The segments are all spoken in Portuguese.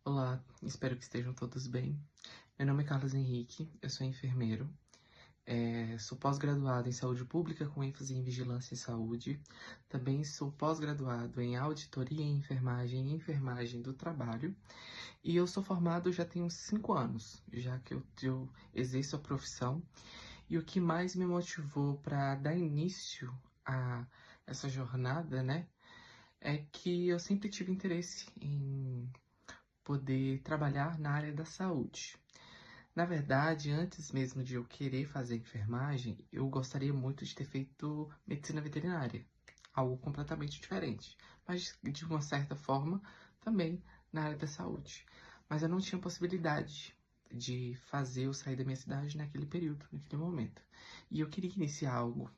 Olá, espero que estejam todos bem. Meu nome é Carlos Henrique, eu sou enfermeiro, sou pós-graduado em saúde pública com ênfase em vigilância em saúde. Também sou pós-graduado em auditoria em enfermagem e enfermagem do trabalho. E eu sou formado já tem uns 5 anos, já que eu exerço a profissão. E o que mais me motivou para dar início a essa jornada, né, é que eu sempre tive interesse em poder trabalhar na área da saúde. Na verdade, antes mesmo de eu querer fazer enfermagem, eu gostaria muito de ter feito medicina veterinária, algo completamente diferente, mas de uma certa forma também na área da saúde. Mas eu não tinha possibilidade de fazer eu sair da minha cidade naquele período, naquele momento. E eu queria iniciar algo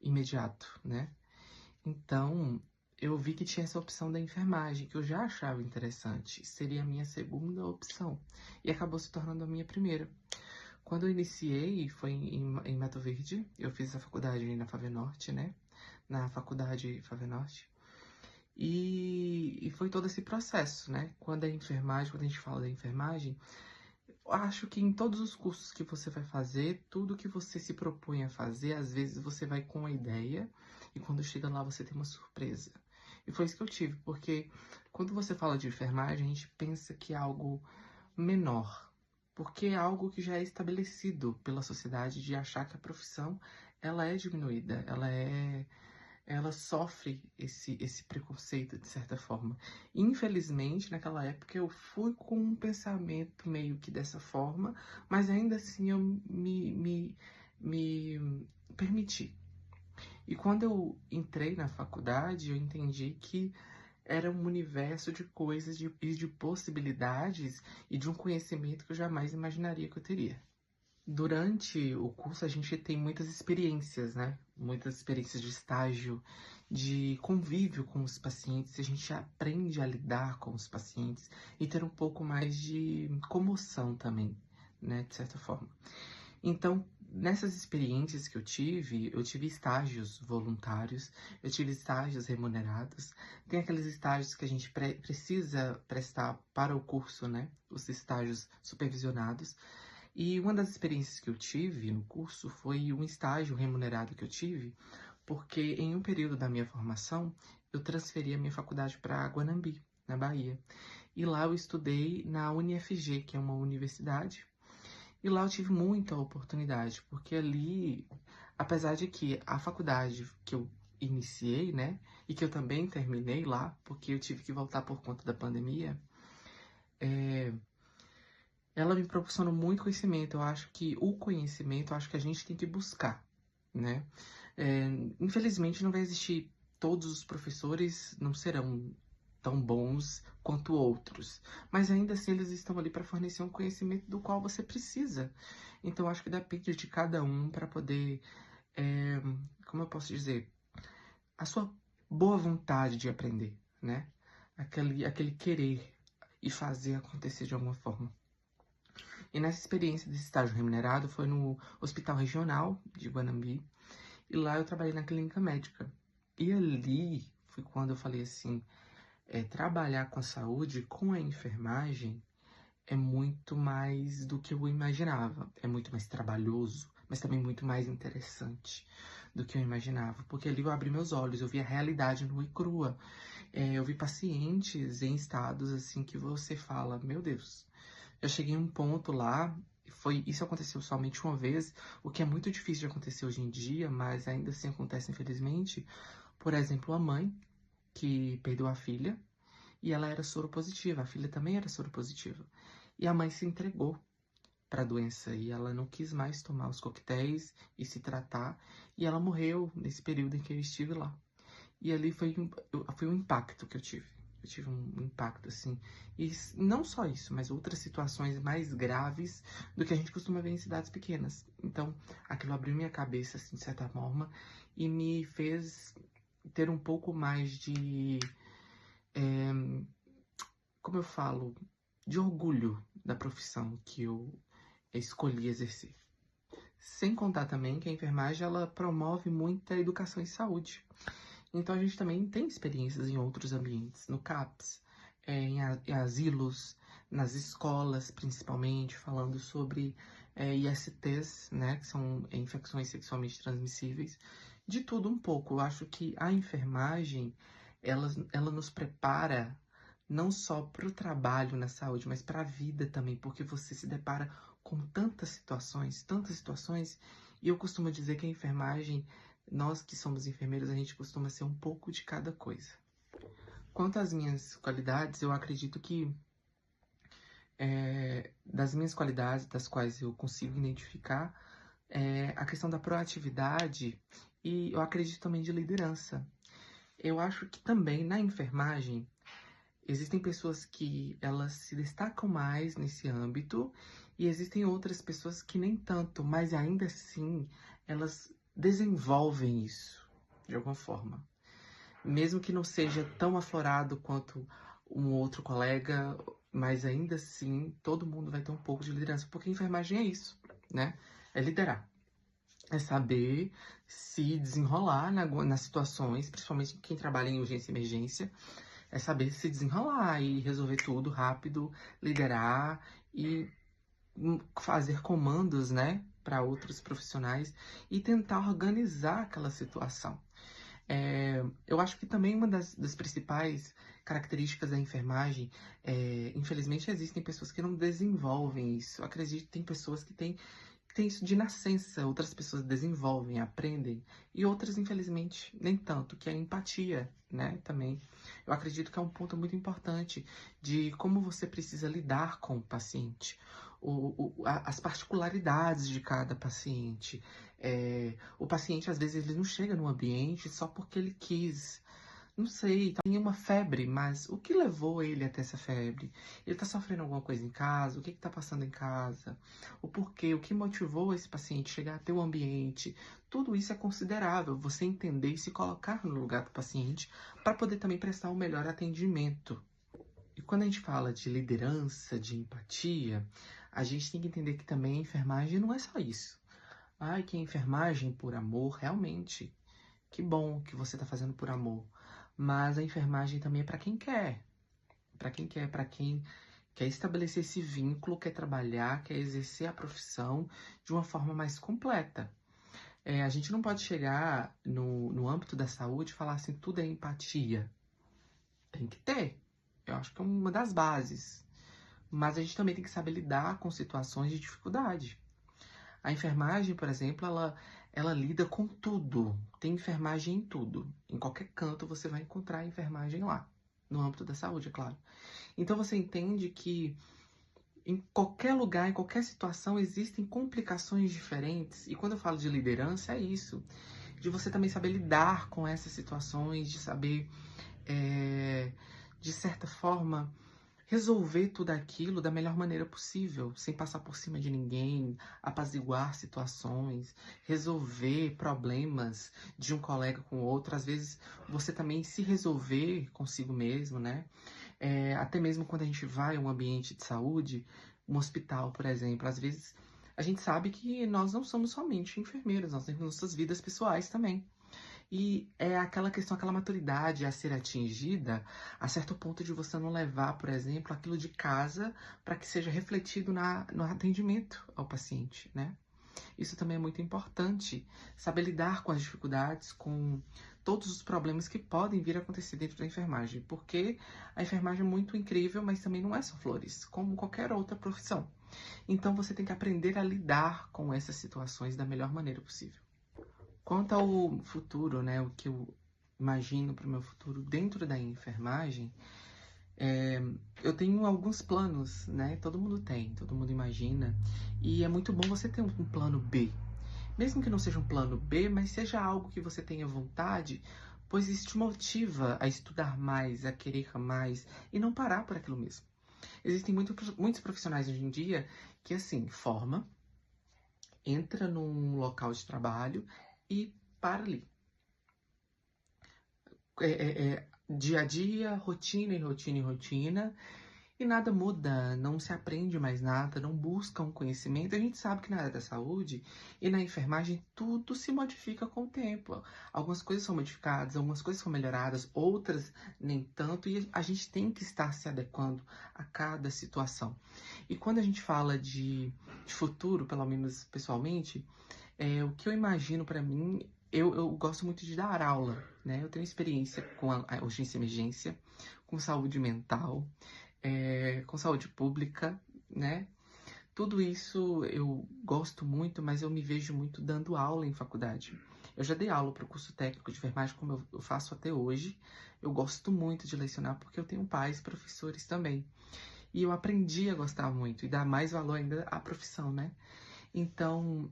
imediato, né? Então, eu vi que tinha essa opção da enfermagem, que eu já achava interessante. Seria a minha segunda opção. E acabou se tornando a minha primeira. Quando eu iniciei, foi em Mato Verde. Eu fiz a faculdade na Favenorte, né? Na faculdade Favenorte. E foi todo esse processo, né? Quando a enfermagem, quando a gente fala da enfermagem, eu acho que em todos os cursos que você vai fazer, tudo que você se propõe a fazer, às vezes você vai com a ideia e quando chega lá você tem uma surpresa. E foi isso que eu tive, porque quando você fala de enfermagem, a gente pensa que é algo menor, porque é algo que já é estabelecido pela sociedade de achar que a profissão ela é diminuída, ela sofre esse preconceito de certa forma. Infelizmente, naquela época eu fui com um pensamento meio que dessa forma, mas ainda assim eu me permiti. E quando eu entrei na faculdade, eu entendi que era um universo de coisas e de possibilidades e de um conhecimento que eu jamais imaginaria que eu teria. Durante o curso, a gente tem muitas experiências, né? Muitas experiências de estágio, de convívio com os pacientes. A gente aprende a lidar com os pacientes e ter um pouco mais de comoção também, né? De certa forma. Então, nessas experiências que eu tive estágios voluntários, eu tive estágios remunerados. Tem aqueles estágios que a gente precisa prestar para o curso, né? Os estágios supervisionados. E uma das experiências que eu tive no curso foi um estágio remunerado que eu tive, porque em um período da minha formação, eu transferi a minha faculdade para Guanambi, na Bahia. E lá eu estudei na UniFG, que é uma universidade, e lá eu tive muita oportunidade, porque ali, apesar de que a faculdade que eu iniciei, né, e que eu também terminei lá, porque eu tive que voltar por conta da pandemia, ela me proporcionou muito conhecimento. Eu acho que o conhecimento, eu acho que a gente tem que buscar, né? Infelizmente não vai existir, todos os professores não serão tão bons quanto outros, mas ainda assim eles estão ali para fornecer um conhecimento do qual você precisa. Então eu acho que depende de cada um para poder, como eu posso dizer, a sua boa vontade de aprender, né? Aquele querer e fazer acontecer de alguma forma. E nessa experiência desse estágio remunerado foi no Hospital Regional de Guanambi. E lá eu trabalhei na clínica médica. E ali foi quando eu falei assim, trabalhar com a saúde, com a enfermagem, é muito mais do que eu imaginava. É muito mais trabalhoso, mas também muito mais interessante do que eu imaginava. Porque ali eu abri meus olhos, eu vi a realidade nua e crua. Eu vi pacientes em estados assim que você fala, meu Deus. Eu cheguei em um ponto lá, isso aconteceu somente uma vez, o que é muito difícil de acontecer hoje em dia, mas ainda assim acontece infelizmente. Por exemplo, a mãe que perdeu a filha e ela era soropositiva, a filha também era soropositiva. E a mãe se entregou para a doença e ela não quis mais tomar os coquetéis e se tratar, e ela morreu nesse período em que eu estive lá. E ali foi um impacto que eu tive. Eu tive um impacto, assim. E não só isso, mas outras situações mais graves do que a gente costuma ver em cidades pequenas. Então, aquilo abriu minha cabeça, assim, de certa forma, e me fez ter um pouco mais de, como eu falo, de orgulho da profissão que eu escolhi exercer. Sem contar também que a enfermagem, ela promove muita educação em saúde. Então a gente também tem experiências em outros ambientes, no CAPS, em asilos, nas escolas, principalmente, falando sobre ISTs, né, que são infecções sexualmente transmissíveis, de tudo um pouco. Eu acho que a enfermagem, ela nos prepara não só para o trabalho na saúde, mas para a vida também, porque você se depara com tantas situações, e eu costumo dizer que a enfermagem, nós que somos enfermeiros, a gente costuma ser um pouco de cada coisa. Quanto às minhas qualidades, eu acredito que das minhas qualidades, das quais eu consigo identificar, a questão da proatividade e eu acredito também de liderança. Eu acho que também na enfermagem existem pessoas que elas se destacam mais nesse âmbito e existem outras pessoas que nem tanto, mas ainda assim elas desenvolvem isso de alguma forma. Mesmo que não seja tão aflorado quanto um outro colega, mas ainda assim todo mundo vai ter um pouco de liderança, porque a enfermagem é isso, né? É liderar. É saber se desenrolar nas situações, principalmente quem trabalha em urgência e emergência, é saber se desenrolar e resolver tudo rápido, liderar e fazer comandos, né, para outros profissionais e tentar organizar aquela situação. Eu acho que também uma das principais características da enfermagem, infelizmente existem pessoas que não desenvolvem isso. Eu acredito que tem pessoas que têm isso de nascença, outras pessoas desenvolvem, aprendem, e outras, infelizmente, nem tanto, que é a empatia, né, também. Eu acredito que é um ponto muito importante de como você precisa lidar com o paciente, as particularidades de cada paciente. O paciente, às vezes, ele não chega no ambiente só porque ele quis. Não sei, tem uma febre, mas o que levou ele até essa febre? Ele tá sofrendo alguma coisa em casa? O que tá passando em casa? O porquê? O que motivou esse paciente a chegar até o ambiente? Tudo isso é considerável, você entender e se colocar no lugar do paciente para poder também prestar um melhor atendimento. E quando a gente fala de liderança, de empatia, a gente tem que entender que também a enfermagem não é só isso. Ai, que a enfermagem por amor, realmente. Que bom que você está fazendo por amor. Mas a enfermagem também é para quem quer. Para quem quer, para quem quer estabelecer esse vínculo, quer trabalhar, quer exercer a profissão de uma forma mais completa. A gente não pode chegar no âmbito da saúde e falar assim, tudo é empatia. Tem que ter. Eu acho que é uma das bases. Mas a gente também tem que saber lidar com situações de dificuldade. A enfermagem, por exemplo, ela lida com tudo. Tem enfermagem em tudo. Em qualquer canto você vai encontrar enfermagem lá. No âmbito da saúde, é claro. Então você entende que em qualquer lugar, em qualquer situação, existem complicações diferentes. E quando eu falo de liderança, é isso. De você também saber lidar com essas situações, de saber, de certa forma, resolver tudo aquilo da melhor maneira possível, sem passar por cima de ninguém, apaziguar situações, resolver problemas de um colega com o outro. Às vezes, você também se resolver consigo mesmo, né? Até mesmo quando a gente vai a um ambiente de saúde, um hospital, por exemplo, às vezes a gente sabe que nós não somos somente enfermeiros, nós temos nossas vidas pessoais também. E é aquela questão, aquela maturidade a ser atingida a certo ponto de você não levar, por exemplo, aquilo de casa para que seja refletido no atendimento ao paciente, né? Isso também é muito importante, saber lidar com as dificuldades, com todos os problemas que podem vir a acontecer dentro da enfermagem, porque a enfermagem é muito incrível, mas também não é só flores, como qualquer outra profissão. Então você tem que aprender a lidar com essas situações da melhor maneira possível. Quanto ao futuro, né, o que eu imagino para o meu futuro dentro da enfermagem, eu tenho alguns planos, né? Todo mundo imagina. E é muito bom você ter um plano B. Mesmo que não seja um plano B, mas seja algo que você tenha vontade, pois isso te motiva a estudar mais, a querer mais e não parar por aquilo mesmo. Existem muitos profissionais hoje em dia que, assim, forma, entra num local de trabalho e para ali. Dia a dia, rotina e rotina e rotina. e nada muda, não se aprende mais nada, não busca um conhecimento. A gente sabe que na área da saúde e na enfermagem tudo se modifica com o tempo. Algumas coisas são modificadas, algumas coisas são melhoradas, outras nem tanto, e a gente tem que estar se adequando a cada situação. E quando a gente fala de futuro, pelo menos pessoalmente, o que eu imagino para mim, eu gosto muito de dar aula, né? Eu tenho experiência com a urgência e emergência, com saúde mental, com saúde pública, né? Tudo isso eu gosto muito, mas eu me vejo muito dando aula em faculdade. Eu já dei aula para o curso técnico de enfermagem, como eu faço até hoje. Eu gosto muito de lecionar porque eu tenho pais professores também. E eu aprendi a gostar muito e dar mais valor ainda à profissão, né? Então,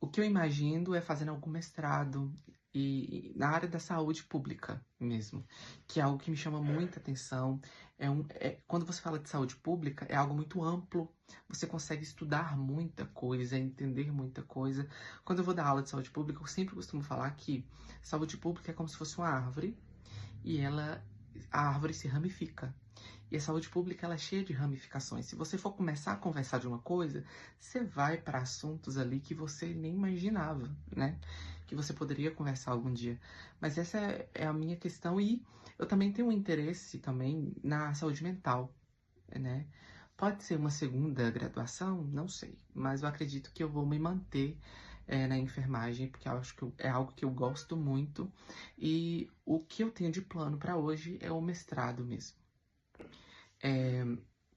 o que eu imagino é fazendo algum mestrado e na área da saúde pública mesmo, que é algo que me chama muita atenção. Quando você fala de saúde pública, é algo muito amplo, você consegue estudar muita coisa, entender muita coisa. Quando eu vou dar aula de saúde pública, eu sempre costumo falar que saúde pública é como se fosse uma árvore e a árvore se ramifica. E a saúde pública ela é cheia de ramificações. Se você for começar a conversar de uma coisa, você vai para assuntos ali que você nem imaginava, né? Que você poderia conversar algum dia. Mas essa é a minha questão e eu também tenho um interesse também na saúde mental, né? Pode ser uma segunda graduação, não sei, mas eu acredito que eu vou me manter na enfermagem, porque eu acho que é algo que eu gosto muito e o que eu tenho de plano para hoje é o mestrado mesmo.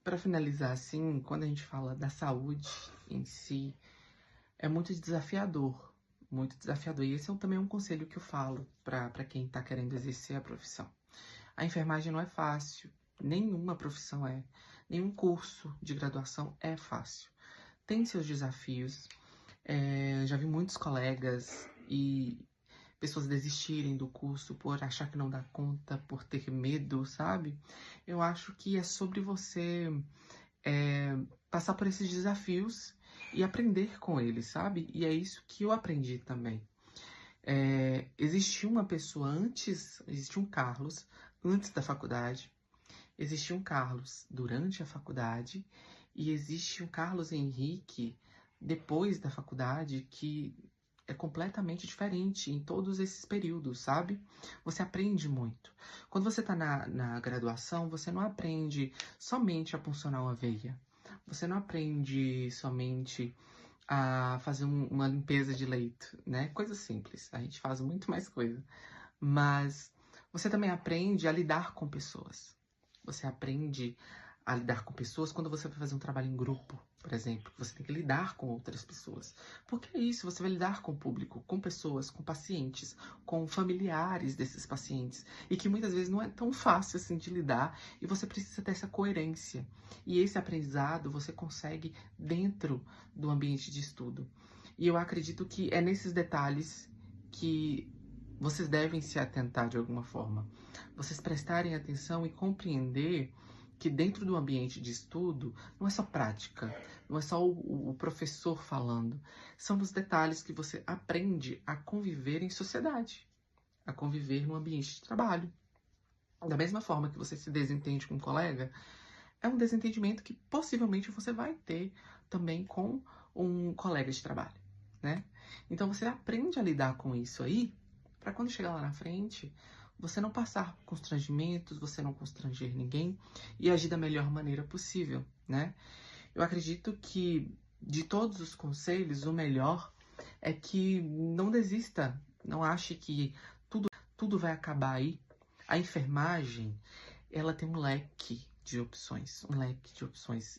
Para finalizar, assim, quando a gente fala da saúde em si, é muito desafiador, muito desafiador. E esse também é um conselho que eu falo para quem está querendo exercer a profissão. A enfermagem não é fácil, nenhuma profissão é, nenhum curso de graduação é fácil. Tem seus desafios. Já vi muitos colegas e pessoas desistirem do curso por achar que não dá conta, por ter medo, sabe? Eu acho que é sobre você passar por esses desafios e aprender com eles, sabe? E é isso que eu aprendi também. Existia uma pessoa existia um Carlos antes da faculdade, existia um Carlos durante a faculdade e existe um Carlos Henrique depois da faculdade que é completamente diferente em todos esses períodos, sabe? Você aprende muito. Quando você está na graduação, você não aprende somente a puncionar uma veia. Você não aprende somente a fazer uma limpeza de leito, né? Coisa simples. A gente faz muito mais coisa. Mas você também aprende a lidar com pessoas. Você aprende a lidar com pessoas quando você vai fazer um trabalho em grupo, por exemplo. Você tem que lidar com outras pessoas. Porque é isso, você vai lidar com o público, com pessoas, com pacientes, com familiares desses pacientes. E que muitas vezes não é tão fácil assim de lidar. E você precisa ter essa coerência. E esse aprendizado você consegue dentro do ambiente de estudo. E eu acredito que é nesses detalhes que vocês devem se atentar de alguma forma. Vocês prestarem atenção e compreender que dentro do ambiente de estudo não é só prática, não é só o professor falando. São nos detalhes que você aprende a conviver em sociedade, a conviver no ambiente de trabalho. Da mesma forma que você se desentende com um colega, é um desentendimento que possivelmente você vai ter também com um colega de trabalho, né? Então você aprende a lidar com isso aí, para quando chegar lá na frente, você não passar constrangimentos, você não constranger ninguém e agir da melhor maneira possível, né? Eu acredito que de todos os conselhos, o melhor é que não desista, não ache que tudo vai acabar aí. A enfermagem, ela tem um leque de opções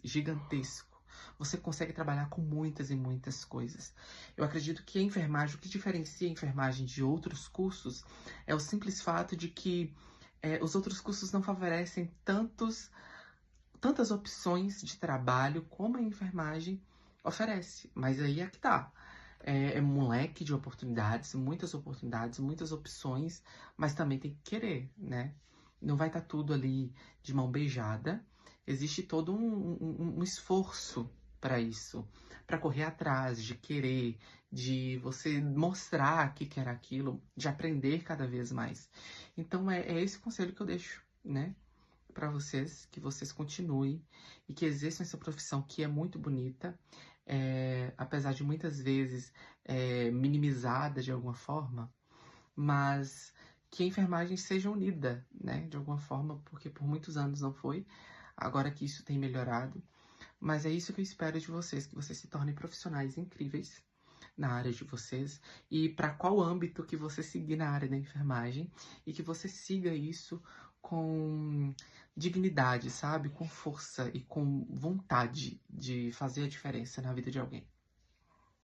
gigantesco. Você consegue trabalhar com muitas e muitas coisas. Eu acredito que a enfermagem, o que diferencia a enfermagem de outros cursos é o simples fato de que os outros cursos não favorecem tantas opções de trabalho como a enfermagem oferece. Mas aí é que tá. É um leque de oportunidades, muitas opções, mas também tem que querer, né? Não vai estar tudo ali de mão beijada. Existe todo um esforço para isso, para correr atrás, de querer, de você mostrar que quer aquilo, de aprender cada vez mais. Então é esse conselho que eu deixo, né? para vocês que vocês continuem e que exerçam essa profissão que é muito bonita, apesar de muitas vezes minimizada de alguma forma, mas que a enfermagem seja unida, né, de alguma forma, porque por muitos anos não foi, agora que isso tem melhorado. Mas é isso que eu espero de vocês, que vocês se tornem profissionais incríveis na área de vocês e para qual âmbito que você seguir na área da enfermagem e que você siga isso com dignidade, sabe? Com força e com vontade de fazer a diferença na vida de alguém.